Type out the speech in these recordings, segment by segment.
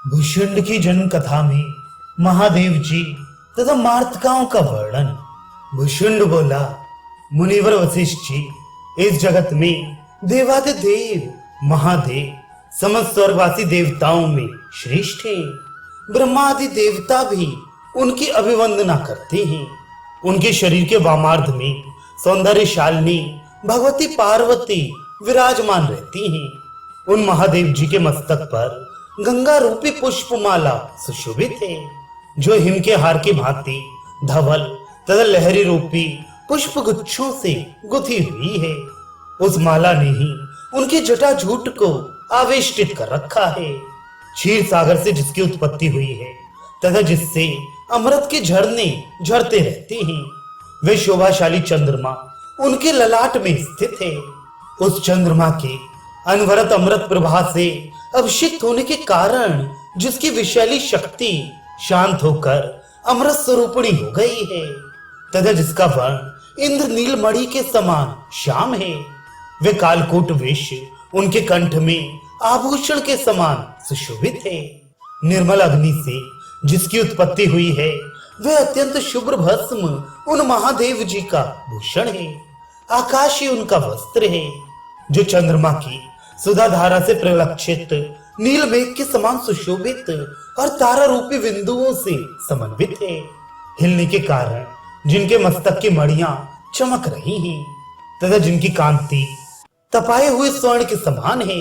भुषुंड की जन्म कथा में महादेव जी तथा मार्तकाओं का वर्णन। भुषुंड बोला, मुनिवर वशिष्ठ जी, इस जगत में देवादिदेव महादेव समस्त स्वर्गवासी देवताओं में श्रेष्ठ हैं। ब्रह्मा आदि देवता भी उनकी अभिवंदना करते हैं। उनके शरीर के वामार्ध में सौंदर्यशालिनी भगवती पार्वती विराजमान रहती हैं। उन महादेव जी के मस्तक पर गंगा रूपी पुष्पमाला सुशोभित है, जो हिम के हार की भांति धवल तथा लहरी रूपी पुष्प गुच्छों से गुथी हुई है। उस माला ने ही उनकी जटाजूट को आवेष्टित कर रखा है। क्षीर सागर से जिसकी उत्पत्ति हुई है तथा जिससे अमृत के झरने झरते रहते हैं, वे शोभाशाली चंद्रमा उनके ललाट में स्थित है। उस चंद्रमा के अनवरत अमृत प्रभा से अभिषिक्त होने के कारण जिसकी विशैली शक्ति शांत होकर अमृत स्वरूपिणी हो गई है तथा जिसका वर्ण इंद्र नीलमणि के समान श्याम है, वे कालकूट वेश उनके कंठ में आभूषण के समान सुशोभित है। निर्मल अग्नि से जिसकी उत्पत्ति हुई है, वे अत्यंत शुभ्र भस्म उन महादेव जी का भूषण है। आकाश ही उनका वस्त्र है, जो चंद्रमा की सुधा धारा से प्रलक्षित नील मेघ के समान सुशोभित और तारा रूपी बिंदुओं से समन्वित है। हिलने के कारण जिनके मस्तक की मणियां चमक रही हैं तथा जिनकी कांति तपाए हुए स्वर्ण के समान है,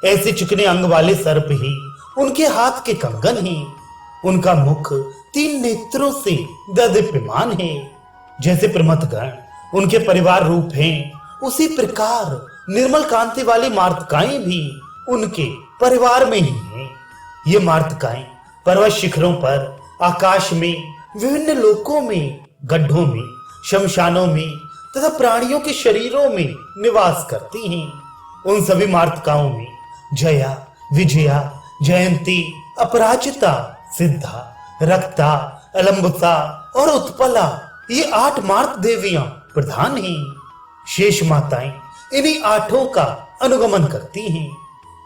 ऐसे चिकने अंग वाले सर्प ही उनके हाथ के कंगन हैं। उनका मुख 3 नेत्रों से दीप्यमान है। जैसे प्रमथगण उनके परिवार रूप हैं, उसी प्रकार निर्मल कांति वाली मार्तकाएं भी उनके परिवार में ही हैं। ये मार्तकाएं पर्वत शिखरों पर, आकाश में, विभिन्न लोकों में, गड्ढों में, शमशानों में तथा प्राणियों के शरीरों में निवास करती हैं। उन सभी मार्तकाओं में जया, विजया, जयंती, अपराजिता, सिद्धा, रक्ता, अलंबुसा और उत्पला, ये 8 मार्त देवियां प्रधान हैं। शेष माताएं इन्हीं 8 का अनुगमन करती हैं।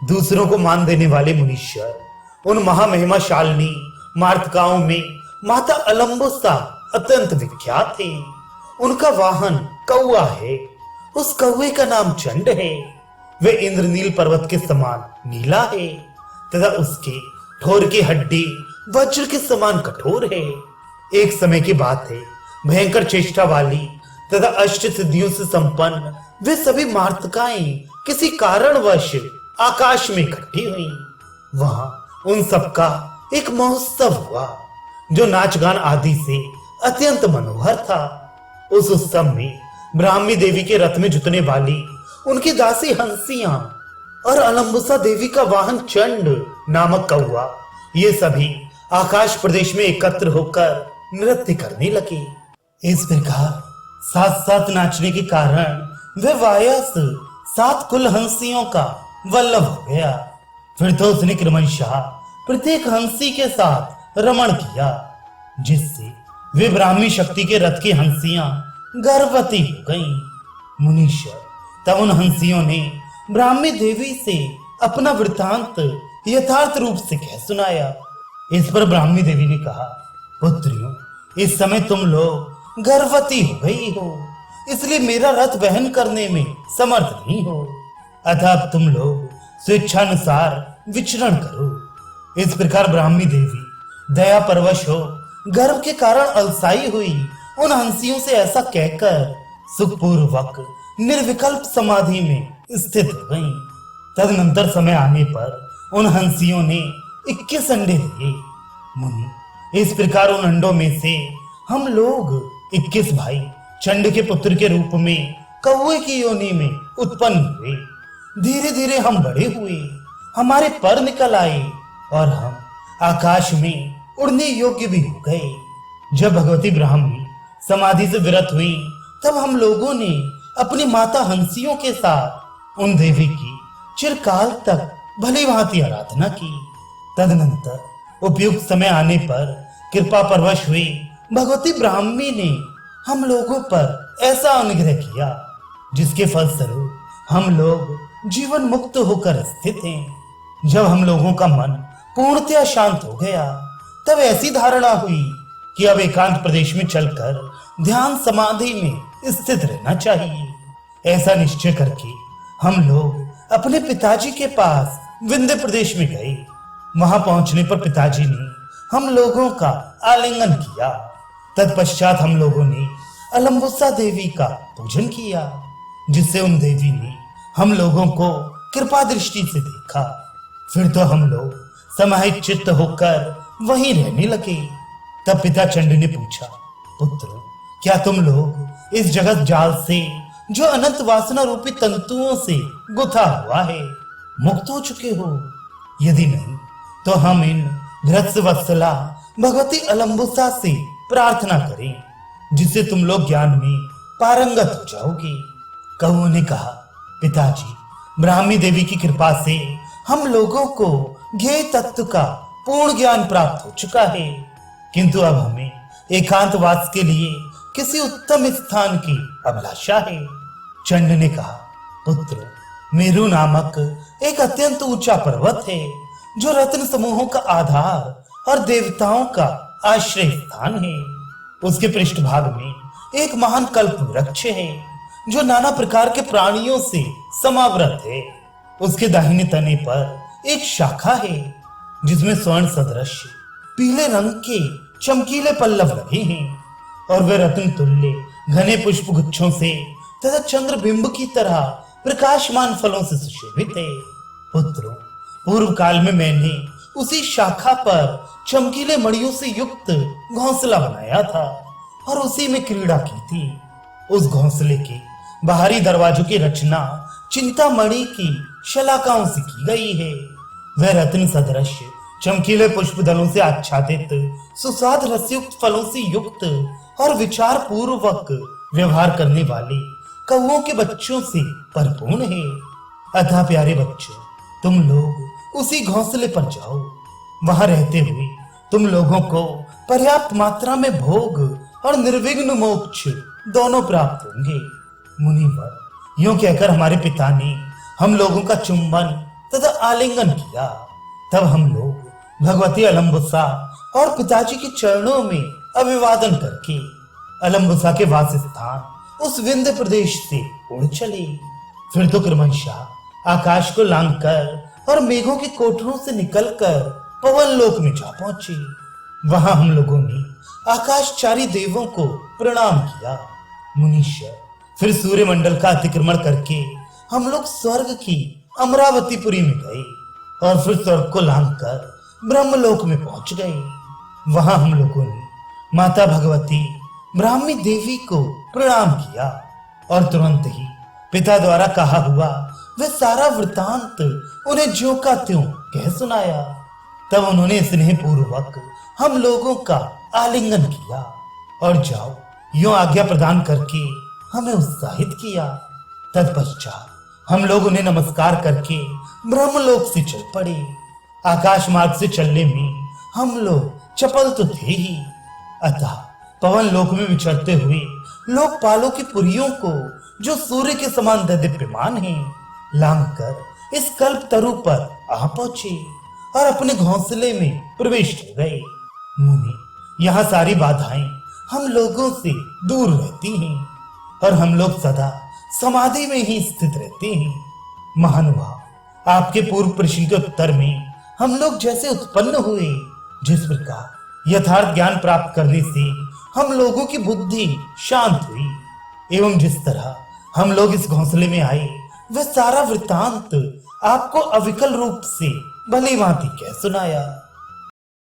दूसरों को मान देने वाले मुनीश्वर उन महामहिमाशालिनी मार्तकाओं में माता अलंबुसा अत्यंत विख्यात है। उनका वाहन कौआ है। उस कौए का नाम चंड है। वे इंद्रनील पर्वत के समान नीला है तथा उसके ठोर की हड्डी वज्र के समान कठोर है। एक समय की बात है, भयंकर चेष्टा वाली तथा अष्ट सिद्धियों से संपन्न वे सभी मार्तकाएं किसी कारणवश आकाश में इकट्ठी हुई। वहां उन सबका एक महोत्सव हुआ, जो नाच गान आदि से अत्यंत मनोहर था। उस उत्सव में ब्राह्मी देवी के रथ में जुतने वाली उनकी दासी हंसियां और अलंबुसा देवी का वाहन चंड नामक कौआ, ये सभी आकाश प्रदेश में एकत्र होकर नृत्य करने लगे। इस प्रकार साथ साथ नाचने के कारण वे वायस 7 कुल हंसियों का वल्लभ हो गया। फिर तो उसने क्रमशः प्रत्येक हंसी के साथ रमण किया, जिससे वे ब्राह्मी शक्ति के रथ की हंसियां गर्भवती हो गईं। मुनीश्वर तब उन हंसियों ने ब्राह्मी देवी से अपना वृत्तांत यथार्थ रूप से कह सुनाया। इस पर ब्राह्मी देवी ने कहा, पुत्रियों, इस समय तुम लोग गर्भवती हो गई हो, इसलिए मेरा रथ वहन करने में समर्थ नहीं हो। अतः अब तुम लोग स्वेच्छानुसार विचरण करो। इस प्रकार ब्राह्मी देवी दया परवश हो गर्भ के कारण अलसाई हुई उन हंसियों से ऐसा कहकर सुखपूर्वक निर्विकल्प समाधि में स्थित हो गईं। तदनंतर समय आने पर उन हंसियों ने 21 अंडे दिए। मुनि, इस प्रकार उन अंडों में से हम लोग 21 भाई चंड के पुत्र के रूप में कौवे की योनि में उत्पन्न हुए। धीरे धीरे हम बड़े हुए, हमारे पर निकल आए और हम आकाश में उड़ने योग्य भी हो गए। जब भगवती ब्राह्मी समाधि से विरत हुई, तब हम लोगों ने अपनी माता हंसियों के साथ उन देवी की चिरकाल तक भली भांति आराधना की। तदनंतर उपयुक्त समय आने पर कृपा परवश हुई भगवती ब्राह्मी ने हम लोगों पर ऐसा अनुग्रह किया, जिसके फलस्वरूप हम लोग जीवन मुक्त होकर स्थित हैं। जब हम लोगों का मन पूर्णतया शांत हो गया, तब ऐसी धारणा हुई कि अब एकांत प्रदेश में चलकर ध्यान समाधि में स्थित रहना चाहिए। ऐसा निश्चय करके हम लोग अपने पिताजी के पास विंध्य प्रदेश में गए। वहां पहुंचने पर पिताजी ने हम लोगों का आलिंगन किया। तत्पश्चात हम लोगों ने अलंबुसा देवी का पूजन किया, जिससे उन देवी ने हम लोगों को कृपा दृष्टि से देखा। फिर तो हम लोग समाहित चित्त होकर वहीं रहने लगे। तब पिता चंड ने पूछा, पुत्र, क्या तुम लोग इस जगत जाल से, जो अनंत वासना रूपी तंतुओं से गुथा हुआ है, मुक्त हो चुके हो? यदि नहीं तो हम इन वत्सला भगवती अलंबुसा से प्रार्थना करें, जिससे तुम लोग ज्ञान में पारंगत हो जाओगे। कौओं ने कहा, पिताजी, ब्राह्मी देवी की कृपा से हम लोगों को ज्ञेय तत्व का पूर्ण ज्ञान प्राप्त हो चुका है, किंतु अब हमें एकांतवास के लिए किसी उत्तम स्थान की अभिलाषा है। चंड ने कहा, पुत्र, मेरु नामक एक अत्यंत ऊंचा पर्वत है, जो रत्न समूहों का आधार और देवताओं का आश्रय स्थान है। उसके पृष्ठभाग में एक महान कल्प वृक्ष है, जो नाना प्रकार के प्राणियों से समावृत है। उसके दाहिने तने पर एक शाखा है, जिसमें स्वर्ण सदृश पीले रंग के चमकीले पल्लव लगे हैं, और वे रत्न तुल्य घने पुष्प गुच्छों से तथा चंद्रबिंब की तरह प्रकाशमान फलों से सुशोभित है। पुत्रों, पूर्व काल में मैंने उसी शाखा पर चमकीले मणियों से युक्त घोंसला बनाया था और उसी में क्रीड़ा की थी। उस घोंसले के बाहरी दरवाजों की रचना चिंतामणि की शलाकाओं से की गई है। वह रत्न सदृश चमकीले पुष्प दलों से आच्छादित, सुस्वाद रसयुक्त फलों से युक्त और विचार पूर्वक व्यवहार करने वाले कौओं के बच्चों से परिपूर्ण है। अतः प्यारे बच्चों, तुम लोग उसी घोंसले पर जाओ। वहां रहते हुए तुम लोगों को पर्याप्त मात्रा में भोग और निर्विघ्न मोक्ष दोनों प्राप्त होंगे। मुनिवर, यूं कहकर हमारे पिता ने हम लोगों का चुंबन तथा आलिंगन किया। तब हम लोग भगवती अलंबुसा और पिताजी के चरणों में अभिवादन करके अलंबुसा के वास स्थान उस विंध्य प्रदेश से उड़ चले। फिर तो क्रमशः आकाश को लांघकर और मेघों के कोठरों से निकलकर पवन लोक में जा पहुंचे। वहां हम लोगों ने आकाशचारी देवों को प्रणाम किया। मुनीश्वर, फिर सूर्यमंडल का अतिक्रमण करके हम लोग स्वर्ग की अमरावतीपुरी में गए और फिर स्वर्ग को लांघकर ब्रह्मलोक में पहुंच गए। वहां हम लोगों ने माता भगवती ब्राह्मी देवी को प्रणाम किया और तुरंत ही पिता द्वारा कहा हुआ वह सारा वृतांत उन्हें ज्यों का त्यों कह सुनाया। तब उन्होंने स्नेह पूर्वक हम लोगों का आलिंगन किया और जाओ यूं आज्ञा प्रदान करके हमें उत्साहित किया। तत्पश्चात हम लोग उन्हें नमस्कार करके ब्रह्मलोक से चल पड़े। आकाश मार्ग से चलने में हम लोग चपल तो थे ही, अतः पवन लोक में विचरते हुए लोकपालों की पुरियों को, जो सूर्य के समान दीप्यमान हैं, लांघकर इस कल्प तरु पर आ पहुंचे और अपने घोंसले में प्रविष्ट हो गए। मुनि, यहाँ सारी बाधाएं हम लोगों से दूर रहती हैं और हम लोग सदा समाधि में ही स्थित रहते हैं। महानुभाव, आपके पूर्व प्रश्न के उत्तर में हम लोग जैसे उत्पन्न हुए, जिस प्रकार यथार्थ ज्ञान प्राप्त करने से हम लोगों की बुद्धि शांत हुई, एवं जिस तरह हम लोग इस घोंसले में आए, वह सारा वृतांत आपको अविकल रूप से भली भांति कह सुनाया।